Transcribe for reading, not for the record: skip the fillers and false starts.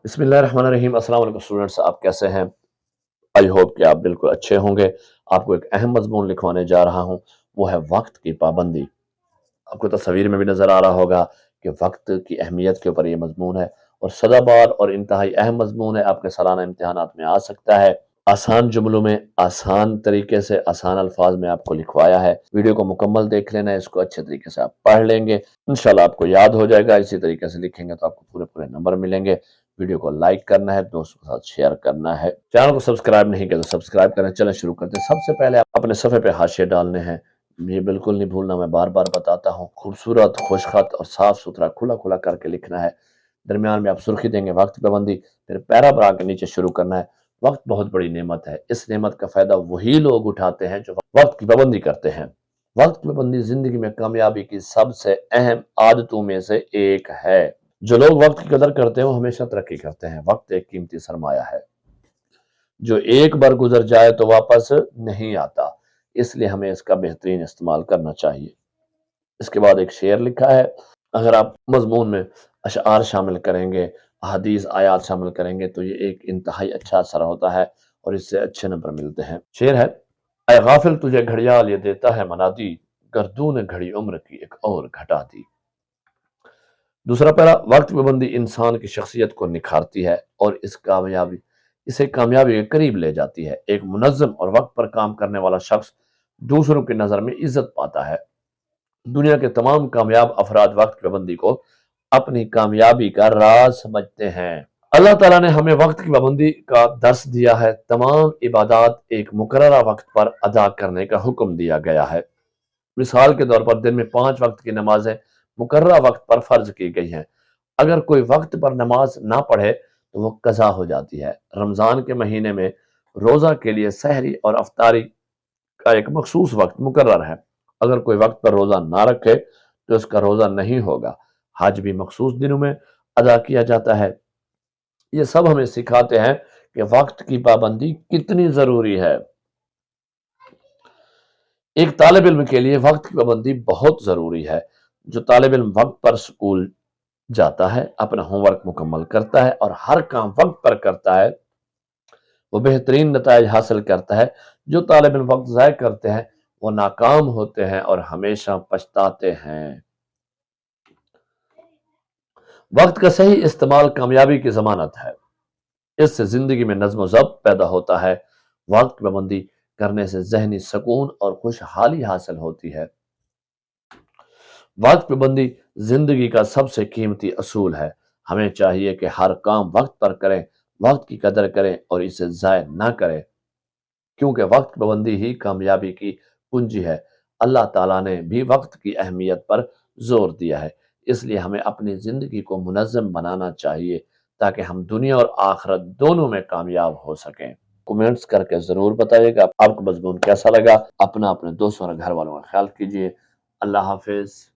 بسم اللہ الرحمن الرحیم۔ السلام علیکم اسٹوڈنٹس، آپ کیسے ہیں؟ آئی ہوپ کہ آپ بالکل اچھے ہوں گے۔ آپ کو ایک اہم مضمون لکھوانے جا رہا ہوں، وہ ہے وقت کی پابندی۔ آپ کو تصویر میں بھی نظر آ رہا ہوگا کہ وقت کی اہمیت کے اوپر یہ مضمون ہے، اور سدا بار اور انتہائی اہم مضمون ہے، آپ کے سالانہ امتحانات میں آ سکتا ہے۔ آسان جملوں میں، آسان طریقے سے، آسان الفاظ میں آپ کو لکھوایا ہے۔ ویڈیو کو مکمل دیکھ لینا، اس کو اچھے طریقے سے آپ پڑھ لیں گے، انشاءاللہ آپ کو یاد ہو جائے گا۔ اسی طریقے سے لکھیں گے تو آپ کو پورے نمبر ملیں گے۔ ویڈیو کو لائک کرنا ہے، دوستوں کے ساتھ شیئر کرنا ہے، چینل کو سبسکرائب نہیں کیا تو سبسکرائب کریں۔ چلیں شروع کرتے ہیں۔ سب سے پہلے آپ اپنے صفحے پہ حاشیے ڈالنے ہیں، یہ بالکل نہیں بھولنا، میں بار بار بتاتا ہوں۔ خوبصورت، خوش خط اور صاف ستھرا کھلا کر کے لکھنا ہے۔ درمیان میں آپ سرخی دیں گے وقت پابندی، پھر پیرا برا کے نیچے شروع کرنا ہے۔ وقت بہت بڑی نعمت ہے، اس نعمت کا فائدہ وہی لوگ اٹھاتے ہیں جو وقت کی پابندی کرتے ہیں۔ وقت کی پابندی زندگی میں کامیابی کی سب سے اہم عادتوں میں سے ایک ہے۔ جو لوگ وقت کی قدر کرتے ہیں وہ ہمیشہ ترقی کرتے ہیں۔ وقت ایک قیمتی سرمایہ ہے جو ایک بار گزر جائے تو واپس نہیں آتا، اس لیے ہمیں اس کا بہترین استعمال کرنا چاہیے۔ اس کے بعد ایک شعر لکھا ہے، اگر آپ مضمون میں اشعار شامل کریں گے، احادیث آیات شامل کریں گے تو یہ ایک انتہائی اچھا اثر ہوتا ہے اور اس سے اچھے نمبر ملتے ہیں۔ شعر ہے، اے غافل تجھے گھڑیال یہ دیتا ہے منادی، گردوں نے گھڑی عمر کی ایک اور گھٹا دی۔ دوسرا پیرا، وقت کی پابندی انسان کی شخصیت کو نکھارتی ہے اور اسے کامیابی کے قریب لے جاتی ہے۔ ایک منظم اور وقت پر کام کرنے والا شخص دوسروں کی نظر میں عزت پاتا ہے۔ دنیا کے تمام کامیاب افراد وقت کی پابندی کو اپنی کامیابی کا راز سمجھتے ہیں۔ اللہ تعالیٰ نے ہمیں وقت کی پابندی کا درس دیا ہے۔ تمام عبادات ایک مقررہ وقت پر ادا کرنے کا حکم دیا گیا ہے۔ مثال کے طور پر دن میں 5 وقت کی نمازیں مقررہ وقت پر فرض کی گئی ہیں۔ اگر کوئی وقت پر نماز نہ پڑھے تو وہ قضا ہو جاتی ہے۔ رمضان کے مہینے میں روزہ کے لیے سحری اور افطاری کا ایک مخصوص وقت مقرر ہے۔ اگر کوئی وقت پر روزہ نہ رکھے تو اس کا روزہ نہیں ہوگا۔ حج بھی مخصوص دنوں میں ادا کیا جاتا ہے۔ یہ سب ہمیں سکھاتے ہیں کہ وقت کی پابندی کتنی ضروری ہے۔ ایک طالب علم کے لیے وقت کی پابندی بہت ضروری ہے۔ جو طالب علم وقت پر سکول جاتا ہے، اپنا ہوم ورک مکمل کرتا ہے اور ہر کام وقت پر کرتا ہے، وہ بہترین نتائج حاصل کرتا ہے۔ جو طالب علم وقت ضائع کرتے ہیں وہ ناکام ہوتے ہیں اور ہمیشہ پچھتاتے ہیں۔ وقت کا صحیح استعمال کامیابی کی ضمانت ہے۔ اس سے زندگی میں نظم و ضبط پیدا ہوتا ہے۔ وقت کی پابندی کرنے سے ذہنی سکون اور خوشحالی حاصل ہوتی ہے۔ وقت پابندی زندگی کا سب سے قیمتی اصول ہے۔ ہمیں چاہیے کہ ہر کام وقت پر کریں، وقت کی قدر کریں اور اسے ضائع نہ کریں، کیونکہ وقت پابندی ہی کامیابی کی کنجی ہے۔ اللہ تعالیٰ نے بھی وقت کی اہمیت پر زور دیا ہے، اس لیے ہمیں اپنی زندگی کو منظم بنانا چاہیے تاکہ ہم دنیا اور آخرت دونوں میں کامیاب ہو سکیں۔ کومنٹس کر کے ضرور بتائیے گا آپ کو مضمون کیسا لگا۔ اپنے دوستوں اور گھر والوں کا خیال کیجیے۔ اللہ حافظ۔